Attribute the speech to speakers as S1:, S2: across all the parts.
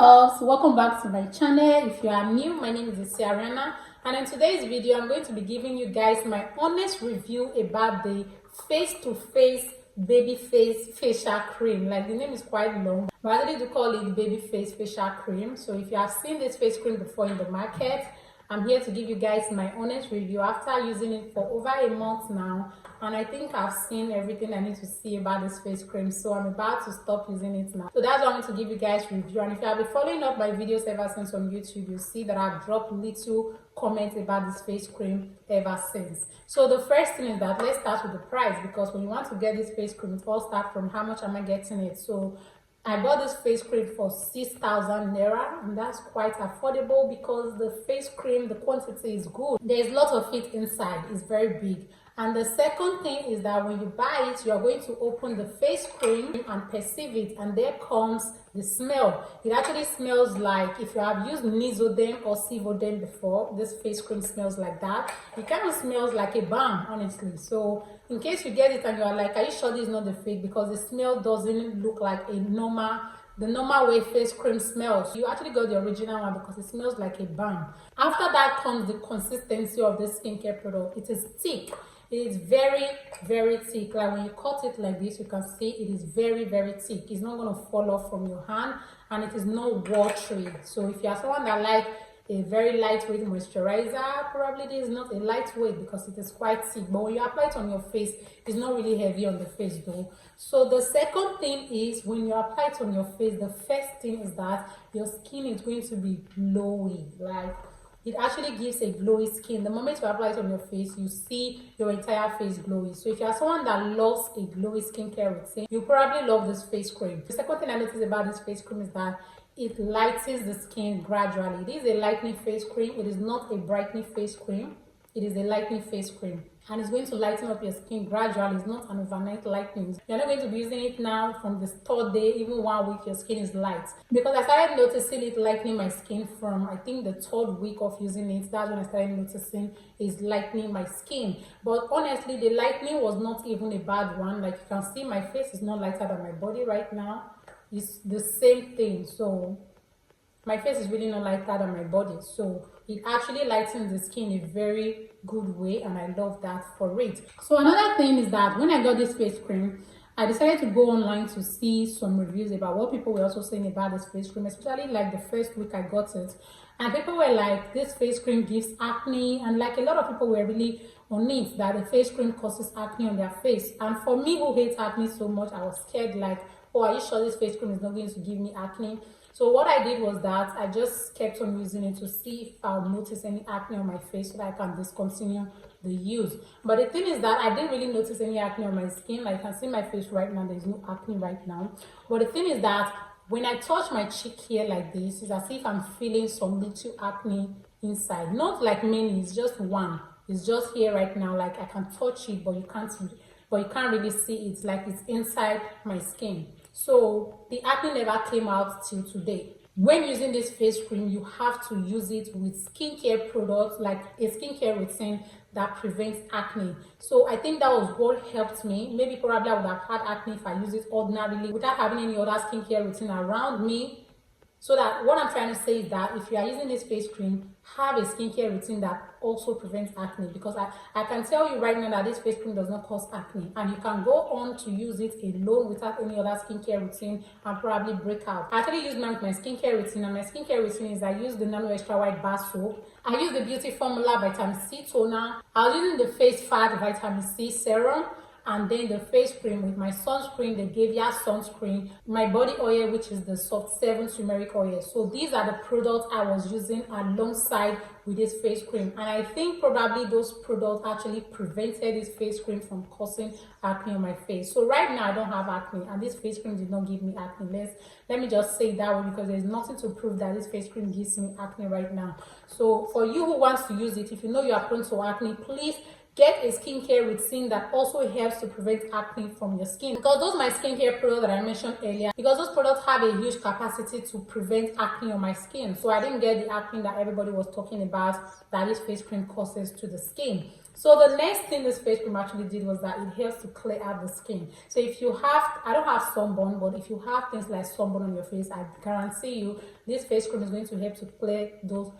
S1: loves, welcome back to my channel. If you are new, my name is Ariana, and in today's video I'm going to be giving you guys my honest review about the face-to-face baby face facial cream. Like, the name is quite long, but I really do call it baby face facial cream. So if you have seen this face cream before in the market, I'm here to give you guys my honest review after using it for over a month now, and I think I've seen everything I need to see about this face cream, so I'm about to stop using it now. So that's why I want to give you guys review. And if you have been following up my videos ever since on YouTube, you'll see that I've dropped little comments about this face cream ever since. So the first thing is that let's start with the price, because when you want to get this face cream, it all starts from how much am I getting it. So I bought this face cream for 6,000 naira, and that's quite affordable because the face cream, the quantity is good. There's a lot of it inside, it's very big. And the second thing is that when you buy it, you are going to open the face cream and perceive it, and there comes the smell. It actually smells like, if you have used Nizodem or Sivodem before, this face cream smells like that. It kind of smells like a balm, honestly. So in case you get it and you are like, are you sure this is not the fake? Because the smell doesn't look like the normal way face cream smells. You actually got the original one because it smells like a balm. After that comes the consistency of the skincare product. It is thick. It is very, very thick. Like when you cut it like this, you can see it is very, very thick. It's not going to fall off from your hand, and it is not watery. So if you are someone that like a very lightweight moisturizer, probably this is not a lightweight because it is quite thick. But when you apply it on your face, it's not really heavy on the face though. So the second thing is, when you apply it on your face, the first thing is that your skin is going to be glowy. Like, it actually gives a glowy skin. The moment you apply it on your face, you see your entire face glowy. So if you are someone that loves a glowy skincare routine, you probably love this face cream. The second thing I noticed about this face cream is that it lightens the skin gradually. It is a lightening face cream. It is not a brightening face cream. It is a lightening face cream, and it's going to lighten up your skin gradually. It's not an overnight lightening. You're not going to be using it now from the third day, even 1 week your skin is light. Because I started noticing it lightening my skin from, I think, the third week of using it. That's when I started noticing it's lightening my skin. But honestly, the lightening was not even a bad one. Like, you can see my face is not lighter than my body right now. It's the same thing. So my face is really not lighter than my body. So it actually lightens the skin in a very good way, and I love that for it. So another thing is that when I got this face cream, I decided to go online to see some reviews about what people were also saying about this face cream, especially like the first week I got it. And people were like, this face cream gives acne, and like a lot of people were really on it, that the face cream causes acne on their face. And for me, who hates acne so much, I was scared, like, oh, are you sure this face cream is not going to give me acne? So what I did was that I just kept on using it to see if I'll notice any acne on my face so that I can discontinue the use. But the thing is that I didn't really notice any acne on my skin. Like, you can see my face right now, there's no acne right now. But the thing is that when I touch my cheek here like this, it's as if I'm feeling some little acne inside. Not like many, it's just one. It's just here right now. Like, I can touch it, but you can't really see it. Like, it's inside my skin. So the acne never came out till today. When using this face cream, you have to use it with skincare products, like a skincare routine that prevents acne. So I think that was what helped me. Maybe probably I would have had acne if I use it ordinarily without having any other skincare routine around me. So that what I'm trying to say is that if you are using this face cream, have a skincare routine that also prevents acne, because I can tell you right now that this face cream does not cause acne, and you can go on to use it alone without any other skincare routine and probably break out. I actually use mine with my skincare routine, and my skincare routine is I use the Nano extra white bar soap. I use the beauty formula vitamin C toner. I was using the face fat vitamin C serum, and then the face cream with my sunscreen, the Gavia sunscreen, my body oil, which is the Soft 7 turmeric oil. So these are the products I was using alongside with this face cream. And I think probably those products actually prevented this face cream from causing acne on my face. So right now I don't have acne, and this face cream did not give me acne. Let me just say that way, because there's nothing to prove that this face cream gives me acne right now. So for you who wants to use it, if you know you are prone to acne, please get a skincare routine that also helps to prevent acne from your skin. Because those my skincare products that I mentioned earlier, because those products have a huge capacity to prevent acne on my skin. So I didn't get the acne that everybody was talking about that this face cream causes to the skin. So the next thing this face cream actually did was that it helps to clear out the skin. So if you have, I don't have sunburn, but if you have things like sunburn on your face, I guarantee you this face cream is going to help to clear those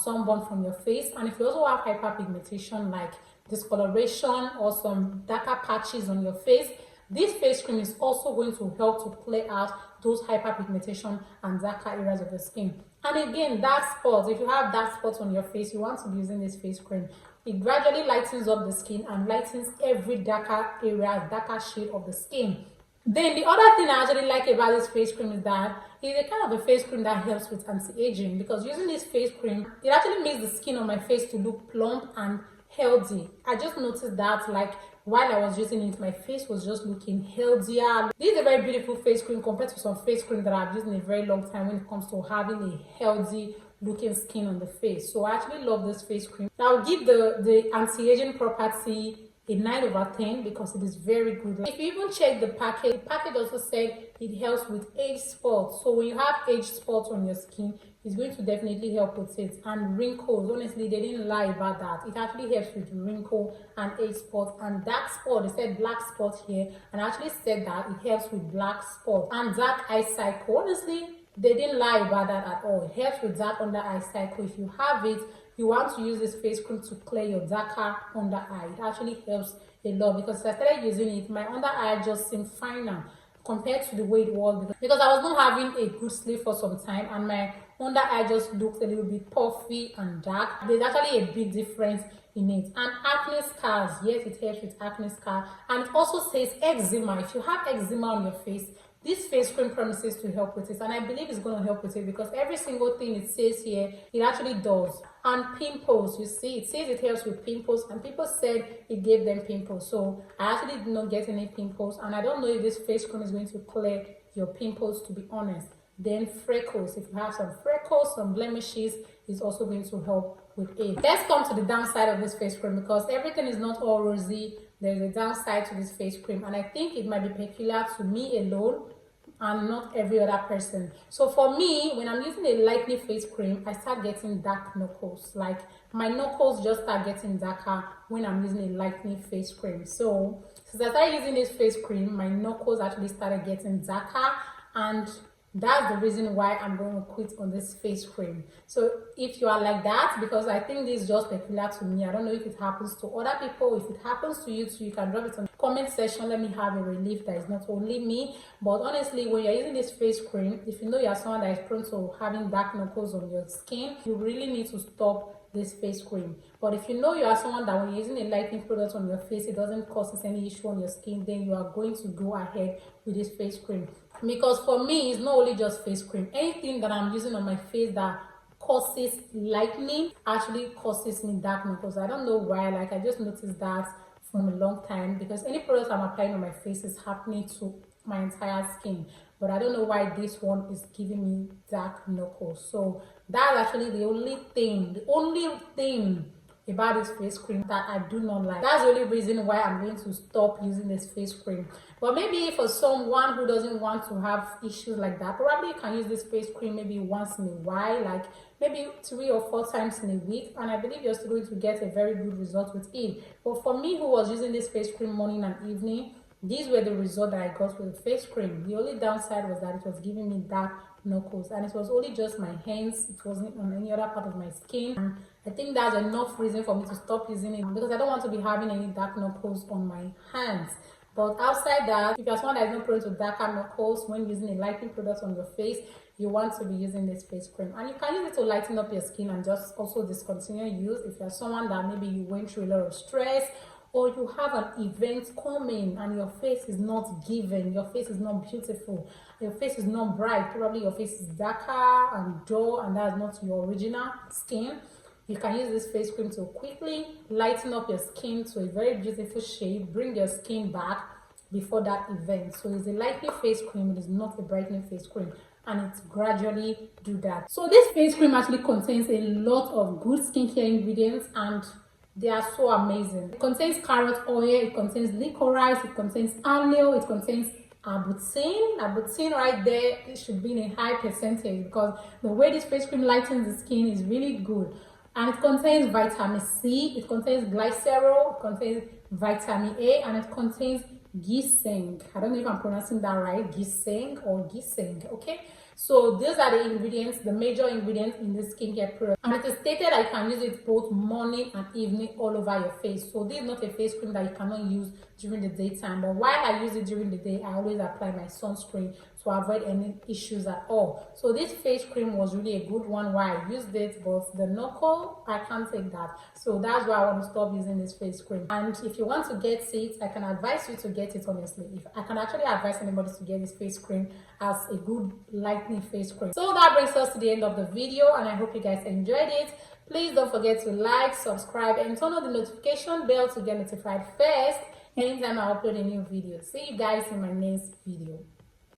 S1: sunburn from your face. And if you also have hyperpigmentation like discoloration or some darker patches on your face, this face cream is also going to help to clear out those hyperpigmentation and darker areas of the skin. And again, dark spots, if you have dark spots on your face, you want to be using this face cream. It gradually lightens up the skin and lightens every darker area, darker shade of the skin. Then the other thing I actually like about this face cream is that it's a kind of a face cream that helps with anti-aging, because using this face cream, it actually makes the skin on my face to look plump and healthy. I just noticed that, like, while I was using it, my face was just looking healthier. This is a very beautiful face cream compared to some face cream that I've used in a very long time when it comes to having a healthy looking skin on the face. So I actually love this face cream. I'll give the anti-aging property a 9/10 because it is very good. Like, if you even check the package also said it helps with age spots. So when you have age spots on your skin, it's going to definitely help with it. And wrinkles, honestly, they didn't lie about that. It actually helps with wrinkle and age spots and dark spot. They said black spot here, and I actually said that it helps with black spot and dark eye cycle. Honestly, they didn't lie about that at all. It helps with dark under eye cycle. If you have it, you want to use this face cream to clear your darker under eye. It actually helps a lot, because I started using it, my under eye just seemed finer compared to the way it was, because I was not having a good sleep for some time and my under eye just looked a little bit puffy and dark. There's actually a big difference in it. And acne scars, yes, it helps with acne scar. And it also says eczema. If you have eczema on your face, this face cream promises to help with it, and I believe it's going to help with it, because every single thing it says here, it actually does. And pimples, you see, it says it helps with pimples, and people said it gave them pimples. So I actually did not get any pimples, and I don't know if this face cream is going to clear your pimples, to be honest. Then freckles, if you have some freckles, some blemishes, is also going to help with it. Let's come to the downside of this face cream, because everything is not all rosy. There's a downside to this face cream, and I think it might be peculiar to me alone and not every other person. So for me, when I'm using a lightening face cream, I start getting dark knuckles. Like, my knuckles just start getting darker when I'm using a lightening face cream. So since I started using this face cream, my knuckles actually started getting darker, and that's the reason why I'm going to quit on this face cream. So if you are like that, because I think this is just peculiar to me, I don't know if it happens to other people. If it happens to you too, you can drop it in the comment section. Let me have a relief that is not only me. But honestly, when you're using this face cream, if you know you're someone that is prone to having dark knuckles on your skin, you really need to stop this face cream. But if you know you are someone that when you're using a lightening product on your face, it doesn't cause any issue on your skin, then you are going to go ahead with this face cream. Because for me, it's not only just face cream. Anything that I'm using on my face that causes lightening actually causes me dark knuckles. I don't know why. Like, I just noticed that from a long time, because any product I'm applying on my face is happening to my entire skin. But I don't know why this one is giving me dark knuckles. So that's actually the only thing about this face cream that I do not like. That's the only reason why I'm going to stop using this face cream. But maybe for someone who doesn't want to have issues like that, probably you can use this face cream maybe once in a while, like maybe 3 or 4 times in a week, and I believe you're still going to get a very good result with it. But for me, who was using this face cream morning and evening, these were the results that I got with the face cream. The only downside was that it was giving me dark knuckles, and it was only just my hands. It wasn't on any other part of my skin, and I think that's enough reason for me to stop using it, because I don't want to be having any dark knuckles on my hands. But outside that, if you're someone that is not prone to darker knuckles when using a lightening product on your face, you want to be using this face cream. And you can use it to lighten up your skin and just also discontinue use if you're someone that maybe you went through a lot of stress, or you have an event coming and your face is not giving, your face is not beautiful, your face is not bright, probably your face is darker and dull, and that's not your original skin. You can use this face cream to quickly lighten up your skin to a very beautiful shade, bring your skin back before that event. So it's a lightening face cream, it is not a brightening face cream, and it gradually do that. So this face cream actually contains a lot of good skincare ingredients, and they are so amazing. It contains carrot oil, it contains licorice, it contains aloe, it contains Arbutin right there. It should be in a high percentage, because the way this face cream lightens the skin is really good. and it contains vitamin C, it contains glycerol, it contains vitamin A, and it contains ginseng. I don't know if I'm pronouncing that right, ginseng or ginseng, okay? So these are the ingredients, the major ingredients in this skincare product, and it is stated that you can use it both morning and evening all over your face. So this is not a face cream that you cannot use during the daytime, but while I use it during the day, I always apply my sunscreen to avoid any issues at all. So this face cream was really a good one while I used it, but the knuckle, I can't take that. So that's why I want to stop using this face cream. And if you want to get it, I can advise you to get it honestly. If I can actually advise anybody to get this face cream as a good lightening face cream. So that brings us to the end of the video, and I hope you guys enjoyed it. Please don't forget to like, subscribe, and turn on the notification bell to get notified first anytime I upload a new video. See you guys in my next video.